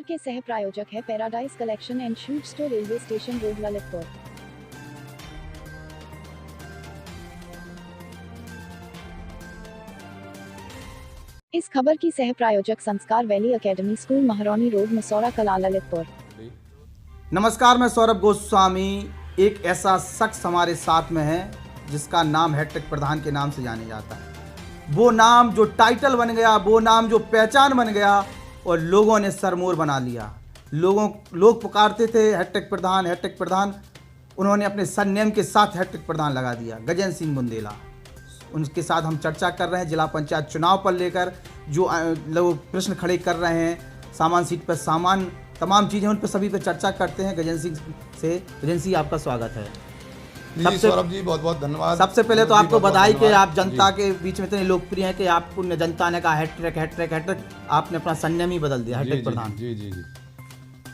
के सह प्रायोजक है paradise collection and suit store, railway station road, Lalitpur. इस खबर की सह प्रायोजक Sanskar valley academy school, Mahrauni road, Masaura Kala, Lalitpur. नमस्कार, मैं सौरभ गोस्वामी। एक ऐसा शख्स हमारे साथ में है जिसका नाम हैट्रिक प्रधान के नाम से जाने जाता है। वो नाम जो टाइटल बन गया, वो नाम जो पहचान बन गया और लोगों ने सरमोर बना लिया। लोग पुकारते थे हैट्रिक प्रधान, हैट्रिक प्रधान। उन्होंने अपने सरनेम के साथ हैट्रिक प्रधान लगा दिया, गजेंद्र सिंह बुंदेला। उनके साथ हम चर्चा कर रहे हैं जिला पंचायत चुनाव पर लेकर, जो लोग प्रश्न खड़े कर रहे हैं, सामान सीट पर सामान, तमाम चीज़ें उन पर सभी पर चर्चा करते हैं गजेंद्र सिंह से। गजेंद्र सिंह, आपका स्वागत है। जी सौरभ जी, बहुत बहुत धन्यवाद। सबसे पहले तो आपको बधाई कि आप जनता के बीच में इतने लोकप्रिय हैं कि आपको जनता ने कहा हैट्रिक हैट्रिक हैट्रिक, आपने अपना संयम ही बदल दिया, हैट्रिक प्रधान। जी जी जी,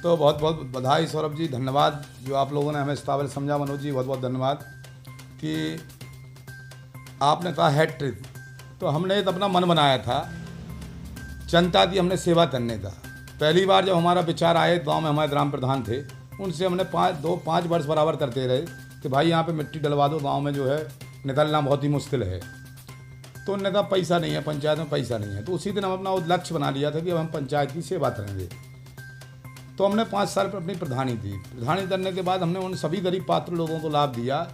तो बहुत बहुत बधाई सौरभ जी, धन्यवाद जो आप लोगों ने हमें इस काबिल समझा। मनोज जी, बहुत बहुत धन्यवाद कि आपने कहा हैट्रिक। तो हमने एक अपना मन बनाया था, जनता की हमने सेवा करने का। पहली बार जब हमारा विचार आए, गांव में हमारे ग्राम प्रधान थे, उनसे हमने 5 वर्ष बराबर करते रहे कि भाई यहाँ पे मिट्टी डलवा दो, गांव में जो है निकलना बहुत ही मुश्किल है। तो उन्होंने कहा पैसा नहीं है, पंचायत में पैसा नहीं है। तो उसी दिन हम अपना लक्ष्य बना लिया था कि अब हम पंचायत की सेवा करेंगे। तो हमने 5 साल पर अपनी प्रधानी दी। प्रधानी करने के बाद हमने उन सभी गरीब पात्र लोगों को लाभ दिया,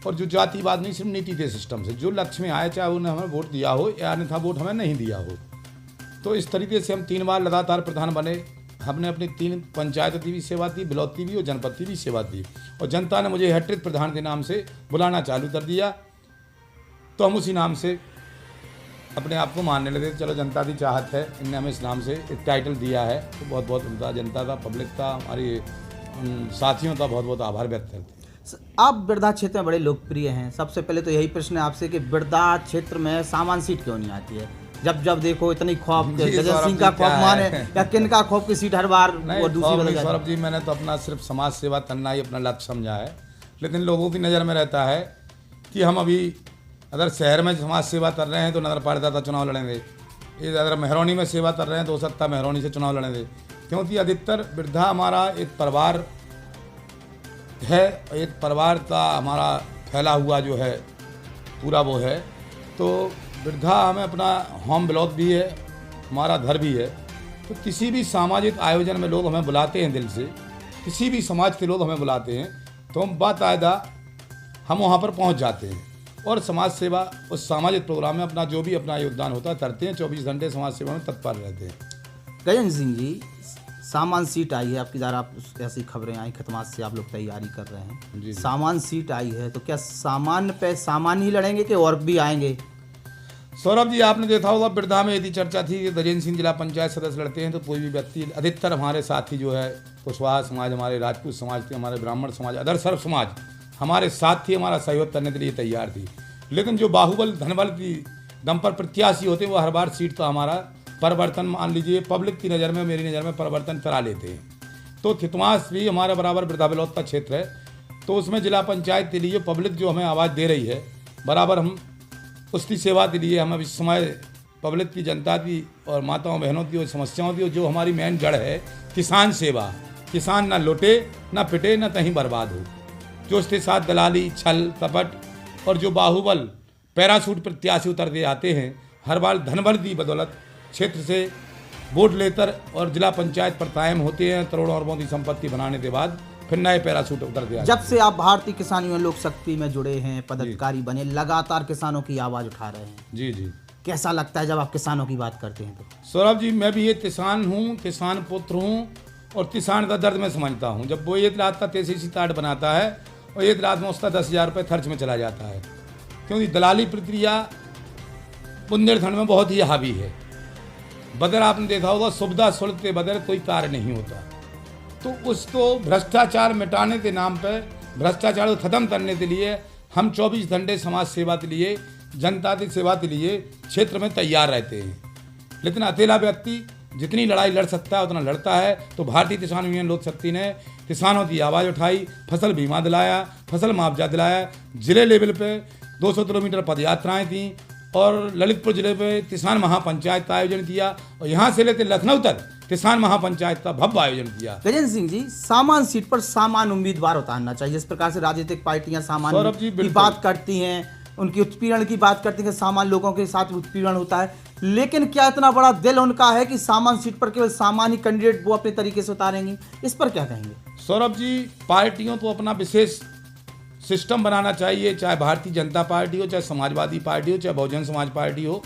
और जो जातिवाद नहीं, सिर्फ नीति के सिस्टम से जो लक्ष्य में आए, चाहे उन्हें हमें वोट दिया हो या अन्यथा वोट हमें नहीं दिया हो। तो इस तरीके से हम 3 बार लगातार प्रधान बने। हमने अपनी 3 पंचायत की भी सेवा दी, ब्लॉक की भी और जनपद की भी सेवा दी, और जनता ने मुझे हैट्रिक प्रधान के नाम से बुलाना चालू कर दिया। तो हम उसी नाम से अपने आप को मानने लगे। चलो, जनता की चाहत है, इनने हमें इस नाम से एक टाइटल दिया है। तो बहुत बहुत उनका, जनता का, पब्लिक का, हमारी साथियों का बहुत बहुत आभार व्यक्त करते हैं। आप बिरधा क्षेत्र में बड़े लोकप्रिय हैं। सबसे पहले तो यही प्रश्न है आपसे कि बिरधा क्षेत्र में सामान सीट क्यों नहीं आती है? जब देखो इतनी खौफ, गजेंद्र सिंह का खौफ माने या किन का खौफ की सीट हर बार वो दूसरी बदल जाती है? सौरभ जी, मैंने तो अपना सिर्फ समाज सेवा करना ही अपना लक्ष्य समझा है। लेकिन लोगों की नज़र में रहता है कि हम अभी अगर शहर में समाज सेवा कर रहे हैं तो नगर पालिका का चुनाव लड़ेंगे, अगर महरौनी में सेवा कर रहे हैं तो हो सकता है महरौनी से चुनाव लड़ेंगे। क्योंकि अधिकतर बिरधा हमारा एक परिवार है, एक परिवार का हमारा फैला हुआ जो है पूरा वो है। तो बिरधा हमें अपना होम ब्लॉक भी है, हमारा घर भी है। तो किसी भी सामाजिक आयोजन में लोग हमें बुलाते हैं, दिल से किसी भी समाज के लोग हमें बुलाते हैं, तो हम बाकायदा हम वहाँ पर पहुँच जाते हैं और समाज सेवा, उस सामाजिक प्रोग्राम में अपना जो भी अपना योगदान होता है करते हैं। 24 घंटे समाज सेवा में तत्पर रहते हैं। गजेंद्र सिंह जी, सामान सीट आई है आपकी, ज़रा आप ऐसी खबरें आई खतमात से आप लोग तैयारी कर रहे हैं। जी। सामान सीट आई है तो क्या सामान पे सामान ही लड़ेंगे कि और भी आएंगे? सौरभ जी, आपने देखा होगा बिरधा में यदि चर्चा थी कि गजेंद्र सिंह जिला पंचायत सदस्य लड़ते हैं तो कोई भी व्यक्ति, अधिकतर हमारे साथी जो है कुशवाहा समाज, हमारे राजपूत समाज थे, हमारे ब्राह्मण समाज, अदर सर्व समाज हमारे साथ थी, हमारा सहयोग करने के लिए तैयार थी। लेकिन जो बाहुबल धनबल की दम पर प्रत्याशी होते हैं वो हर बार सीट का हमारा परिवर्तन, मान लीजिए पब्लिक की नज़र में, मेरी नज़र में परिवर्तन करा लेते हैं। तो तितमास भी हमारे बराबर बिरधा ब्लॉक का क्षेत्र है, तो उसमें जिला पंचायत के लिए पब्लिक जो हमें आवाज़ दे रही है, बराबर हम उसकी सेवा के लिए, हम इस समय पब्लिक की, जनता की और माताओं बहनों की और समस्याओं की, जो हमारी मेन जड़ है किसान सेवा, किसान ना लुटे ना पिटे ना कहीं बर्बाद हो। जो उसके साथ दलाली, छल कपट और जो बाहुबल पैराशूट प्रत्याशी उतरते आते हैं, हर बार धनबल की बदौलत क्षेत्र से वोट लेकर और जिला पंचायत पर कायम होते हैं, करोड़ों अरबों की संपत्ति बनाने के बाद फिर नए पैराशूट उतरते हैं। जब से आप भारतीय किसान यूनियन लोक शक्ति में जुड़े हैं, पदाधिकारी बने, लगातार किसानों की आवाज़ उठा रहे हैं। जी जी, कैसा लगता है जब आप किसानों की बात करते हैं? तो सौरभ जी, मैं भी एक किसान हूँ, किसान पुत्र हूँ, और किसान का दर्द मैं समझता हूँ। जब वो एक रात का तेजी कार्ड बनाता है और एक रात में उसका 10,000 रुपये खर्च में चला जाता है, क्योंकि दलाली प्रक्रिया बुंदेलखंड में बहुत ही हावी है। बदर आपने देखा होगा, सुविधा शुल्क के बदर कोई कार्य नहीं होता। तो उसको भ्रष्टाचार मिटाने के नाम पर, भ्रष्टाचार को ख़त्म करने के लिए हम 24 घंटे समाज सेवा के लिए, जनता की सेवा के लिए क्षेत्र में तैयार रहते हैं। लेकिन अकेला व्यक्ति जितनी लड़ाई लड़ सकता है उतना लड़ता है। तो भारतीय किसान यूनियन लोक शक्ति ने किसानों की आवाज़ उठाई, फसल बीमा दिलाया, फसल मुआवजा दिलाया, जिले लेवल पे 200 किलोमीटर पदयात्राएँ थीं, और ललितपुर जिले में किसान महापंचायत का आयोजन किया, और यहाँ से लेकर लखनऊ तक किसान महापंचायत का भव्य आयोजन किया। गजेंद्र सिंह जी, सामान्य सीट पर सामान्य उम्मीदवार उतारना चाहिए। जिस प्रकार से राजनीतिक पार्टियां सामान्य सौरभ जी, की बिल्कुल। बात करती हैं, उनकी उत्पीड़न की बात करती हैं कि सामान्य लोगों के साथ उत्पीड़न होता है, लेकिन क्या इतना बड़ा दिल उनका है कि सामान्य सीट पर केवल सामान्य कैंडिडेट वो अपने तरीके से उतारेंगे? इस पर क्या कहेंगे? सौरभ जी, पार्टियों को अपना विशेष सिस्टम बनाना चाहिए, चाहे भारतीय जनता पार्टी हो, चाहे समाजवादी पार्टी हो, चाहे बहुजन समाज पार्टी हो,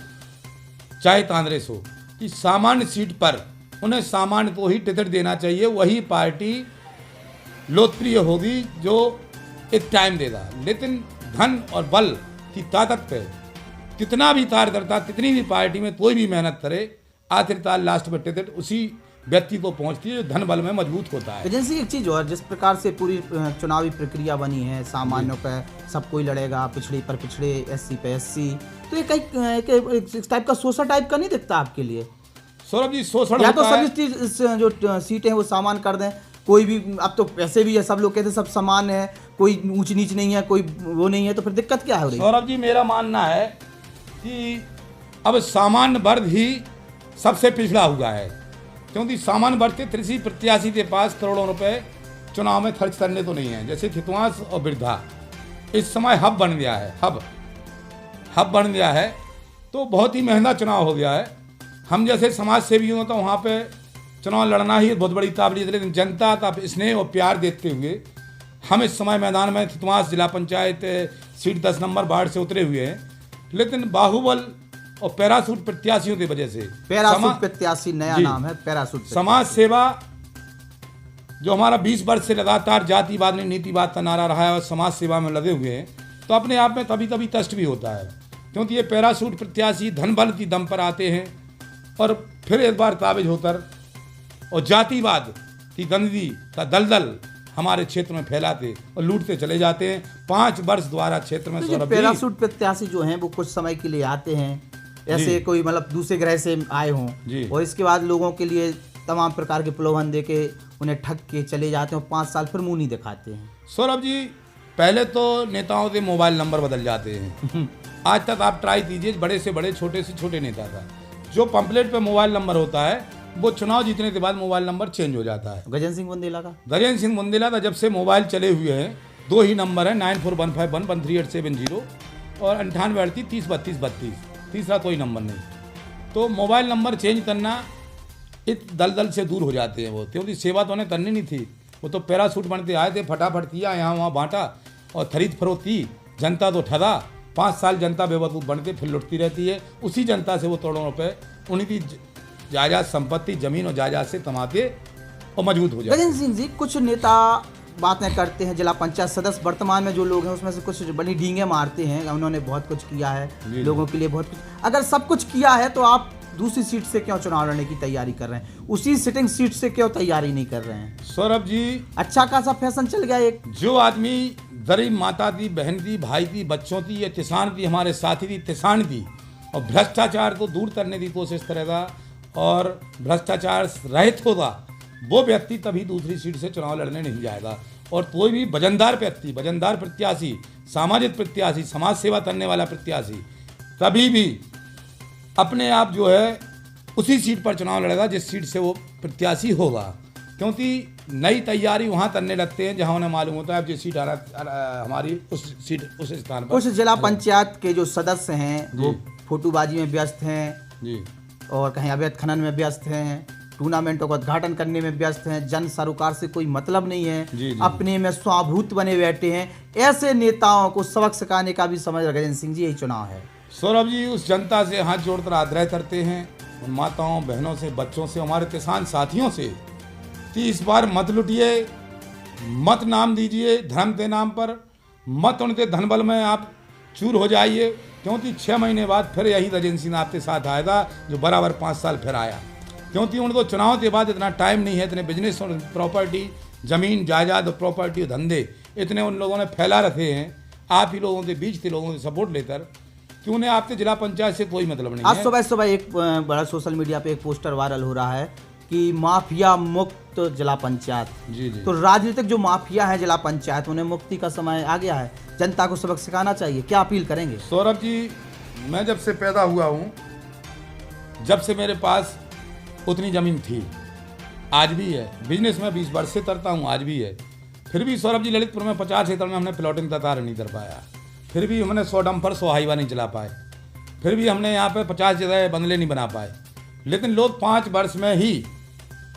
चाहे कांग्रेस हो, कि सामान्य सीट पर उन्हें सामान्य को ही टिकट देना चाहिए। वही पार्टी लोकप्रिय होगी जो एक टाइम देगा। लेकिन धन और बल की ताकत पे कितना भी कार्यकर्ता, कितनी भी पार्टी में कोई भी मेहनत करे, आखिरकार लास्ट में टिकट उसी व्यक्ति को पहुंचती है जो धन बल में मजबूत होता है। एजेंसी एक चीज़ और, जिस प्रकार से पूरी चुनावी प्रक्रिया बनी है, सामान्यों पे सब कोई लड़ेगा, पिछड़े पर पिछड़े, एससी पे एससी, तो ये कहीं एक टाइप का शोषण टाइप का नहीं दिखता आपके लिए? सौरभ जी, शोषण या तो होता है। सभी जो सीटें हैं वो सामान कर दें, कोई भी, अब तो पैसे भी है, सब लोग कहते हैं सब समान है, कोई ऊंच नीच नहीं है, कोई वो नहीं है, तो फिर दिक्कत क्या हो रही है? सौरभ जी, मेरा मानना है कि अब सामान्य वर्ग ही सबसे पिछड़ा हुआ है, क्योंकि सामान्य वर्ग के कृषि प्रत्याशी के पास करोड़ों रुपए चुनाव में खर्च करने तो नहीं है। जैसे खितवास और वृद्धा इस समय हब बन गया है, हब बन गया है, तो बहुत ही महंगा चुनाव हो गया है। हम जैसे समाज सेवी हों तो वहाँ पे चुनाव लड़ना ही बहुत बड़ी काबिलियत, लेकिन जनता का स्नेह और प्यार देखते हुए हम इस समय मैदान में खितवास जिला पंचायत सीट 10 नंबर वार्ड से उतरे हुए हैं। लेकिन बाहुबल और पैरासूट प्रत्याशियों की वजह से, पैरासूट प्रत्याशी नया नाम है, पैरासूट समाज सेवा जो हमारा 20 वर्ष से लगातार जातिवाद नहीं नीतिवाद का नारा रहा है और समाज सेवा में लगे हुए हैं, तो अपने आप में कभी कभी कष्ट भी होता है, क्योंकि ये पैरासूट प्रत्याशी धन बल की दम पर आते हैं और फिर एक बार काबिज होकर और जातिवाद की गंदगी का दलदल हमारे क्षेत्र में फैलाते और लूटते चले जाते हैं। 5 वर्ष द्वारा क्षेत्र में। तो पैरासूट प्रत्याशी जो हैं वो कुछ समय के लिए आते हैं, ऐसे कोई मतलब दूसरे ग्रह से आए हों, और इसके बाद लोगों के लिए तमाम प्रकार के प्रलोभन दे के उन्हें ठग के चले जाते हैं और 5 साल फिर मुंह नहीं दिखाते हैं। सौरभ जी, पहले तो नेताओं के मोबाइल नंबर बदल जाते हैं। आज तक आप ट्राई कीजिए, बड़े से बड़े, छोटे से छोटे नेता का जो पंपलेट पे मोबाइल नंबर होता है वो चुनाव जीतने के बाद मोबाइल नंबर चेंज हो जाता है। गजेंद्र सिंह बुंदेला का? गजेंद्र सिंह बुंदेला का जब से मोबाइल चले हुए हैं 2 ही नंबर है, 9415113870 और 9838303232, तीसरा कोई नंबर नहीं। तो मोबाइल नंबर चेंज करना इस दलदल से दूर हो जाते हैं वो, क्योंकि सेवा तो उन्हें करनी नहीं थी। वो तो पैरासूट बनते आए थे, फटाफट किया, यहाँ वहाँ बांटा और खरीद फरोख्त की, जनता तो ठगा। 5 साल जनता बेवकूफ़ बनते फिर लुटती रहती है, उसी जनता से वो करोड़ों रुपए उनकी जायदाद संपत्ति जमीन और जायदाद से कमाते और मजबूत हो जाते। गजेंद्र सिंह जी, कुछ नेता बातें करते हैं, जिला पंचायत सदस्य वर्तमान में जो लोग हैं उसमें से कुछ बड़ी डींगे मारते हैं, उन्होंने बहुत कुछ किया है लोगों के लिए, बहुत कुछ। अगर सब कुछ किया है तो आप दूसरी सीट से क्यों चुनाव लड़ने की तैयारी कर रहे हैं? उसी सिटिंग सीट से क्यों तैयारी नहीं कर रहे हैं? सौरभ जी, अच्छा खासा फैशन चल गया एक। जो आदमी गरीब माता की, बहन की, भाई की, बच्चों की या किसान की, हमारे साथी की, किसान की, और भ्रष्टाचार को दूर करने की कोशिश करेगा और भ्रष्टाचार रहित होगा, वो व्यक्ति तभी दूसरी सीट से चुनाव लड़ने नहीं जाएगा। और कोई भी वजनदार व्यक्ति, वजनदार प्रत्याशी, सामाजिक प्रत्याशी, समाज सेवा करने वाला प्रत्याशी कभी भी अपने आप जो है उसी सीट पर चुनाव लड़ेगा जिस सीट से वो प्रत्याशी होगा, क्योंकि नई तैयारी वहाँ करने लगते हैं जहाँ उन्हें मालूम होता है अब जो सीट हमारी उस सीट उस स्थान पर। कुछ जिला पंचायत के जो सदस्य हैं वो फोटोबाजी में व्यस्त हैं जी, और कहीं अवैध खनन में व्यस्त हैं, टूर्नामेंटों का उद्घाटन करने में व्यस्त हैं, जन सरोकार से कोई मतलब नहीं है, अपने में स्वाभूत बने बैठे हैं। ऐसे नेताओं को सबक सिखाने का भी समय गजेंद्र सिंह जी यही चुनाव है। सौरभ जी, उस जनता से हाथ जोड़कर आग्रह करते हैं, उन माताओं, बहनों से, बच्चों से, हमारे किसान साथियों से, कि इस बार मत लुटिए, मत नाम दीजिए धर्म के नाम पर, मत उनके धनबल में आप चूर हो जाइए, क्योंकि 6 महीने बाद फिर यही गजेंद्र सिंह आपके साथ आएगा जो बराबर 5 साल फिर आया। क्योंकि उनको चुनाव के बाद इतना टाइम नहीं है, इतने बिजनेस और प्रॉपर्टी, जमीन जायदाद और प्रॉपर्टी और धंधे इतने उन लोगों ने फैला रखे हैं, आप ही लोगों के बीच के लोगों से सपोर्ट लेकर, कि उन्हें आपके जिला पंचायत से कोई मतलब नहीं है। आज सुबह एक बड़ा सोशल मीडिया पे एक पोस्टर वायरल हो रहा है कि माफिया मुक्त जिला पंचायत। जी जी। तो राजनीतिक जो माफिया है जिला पंचायत, उन्हें मुक्ति का समय आ गया है, जनता को सबक सिखाना चाहिए, क्या अपील करेंगे? सौरभ जी, मैं जब से पैदा हुआ हूँ, जब से मेरे पास उतनी ज़मीन थी, आज भी है। बिजनेस में 20 वर्ष से करता हूँ, आज भी है। फिर भी सौरभ जी ललितपुर में 50 एकड़ में हमने प्लॉटिंग तैयार नहीं कर पाया। फिर भी हमने 100 डंपर 100 हाईवा नहीं चला पाए। फिर भी हमने यहाँ पे 50 जगह बंगले नहीं बना पाए। लेकिन लोग 5 वर्ष में ही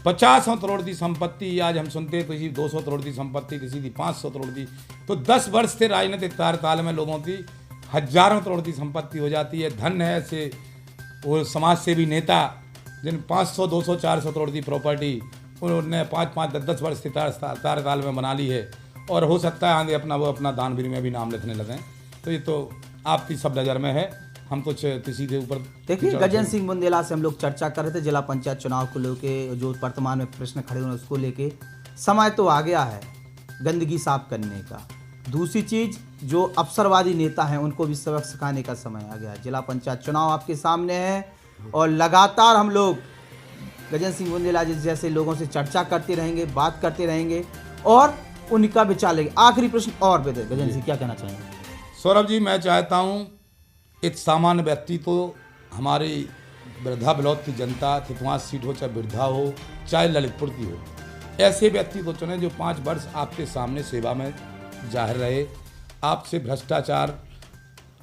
50 करोड़ की संपत्ति, आज हम सुनते हैं किसी 200 करोड़ की संपत्ति, किसी की 500 करोड़ की, तो 10 वर्ष से राजनीतिक कार्यकाल में लोगों की हजारों करोड़ की संपत्ति हो जाती है। धन है ऐसे वो समाज सेवी नेता जिन 500, 200, 400 करोड़ की प्रॉपर्टी उन्होंने 5-5, 10-10 वर्ष के कार्यकाल में बना ली है। और हो सकता है आगे अपना दानवीर में भी नाम लिखने लगें। तो ये तो आपकी सब नज़र में है, हम कुछ किसी के ऊपर। देखिए, गजेंद्र सिंह बुंदेला से हम लोग चर्चा कर रहे थे जिला पंचायत चुनाव को लेके, जो वर्तमान में प्रश्न खड़े हुए हैं उसको लेके। समय तो आ गया है गंदगी साफ करने का। दूसरी चीज, जो अवसरवादी नेता हैं उनको भी सबक सिखाने का समय आ गया है। जिला पंचायत चुनाव आपके सामने है और लगातार हम लोग गजेंद्र सिंह बुंदेला जैसे लोगों से चर्चा करते रहेंगे, बात करते रहेंगे और उनका विचार लेंगे। आखिरी प्रश्न और गजेंद्र सिंह क्या कहना चाहेंगे? सौरभ जी, मैं चाहता हूँ एक सामान्य व्यक्ति तो हमारी वृद्धा ब्लॉक की जनता, तितवां सीट हो चाहे वृद्धा हो चाहे ललितपुर की हो, ऐसे व्यक्ति को चुने जो 5 वर्ष आपके सामने सेवा में जाहिर रहे, आपसे भ्रष्टाचार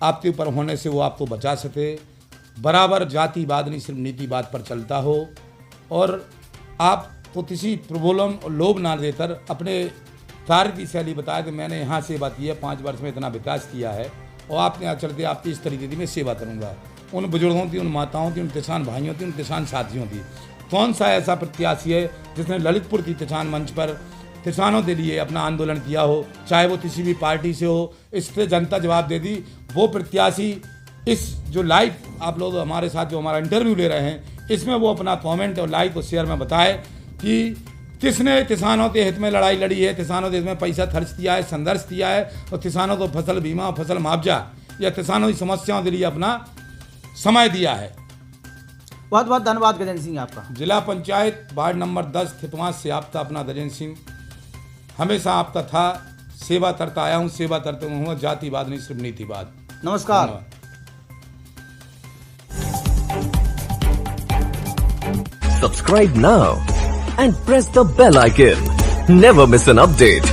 आपके ऊपर होने से वो आपको बचा सके, बराबर जातिवाद नहीं सिर्फ नीतिवाद पर चलता हो, और आपको किसी प्रबोलन और लोभ ना देकर अपने कार्य की शैली बताया कि मैंने यहाँ सेवा की है, 5 वर्ष में इतना विकास किया है और आपके यहाँ चलते आपकी इस तरीके की मैं सेवा करूँगा। उन बुजुर्गों की, उन माताओं की, उन किसान भाइयों की, उन किसान साथियों की। कौन सा ऐसा प्रत्याशी है जिसने ललितपुर की किसान मंच पर किसानों के लिए अपना आंदोलन किया हो, चाहे वो किसी भी पार्टी से हो? इस पर जनता जवाब दे दी। वो प्रत्याशी इस जो लाइव आप लोग हमारे साथ जो हमारा इंटरव्यू ले रहे हैं, इसमें वो अपना कमेंट और लाइक और शेयर में बताए कि किसने किसानों के हित में लड़ाई लड़ी है, किसानों के हित में पैसा खर्च किया है, संघर्ष किया है, और किसानों को फसल बीमा और फसल मुआवजा या किसानों की समस्याओं के लिए अपना समय दिया है। बहुत बहुत धन्यवाद गजेंद्र सिंह आपका। जिला पंचायत वार्ड नंबर 10 तितवां से आपका अपना गजेंद्र सिंह हमेशा आपका था, सेवा करता आया हूँ, सेवा करते हुए जातिवाद नहीं सिर्फ नीतिवाद। नमस्कार। Subscribe now and press the bell icon. Never miss an update.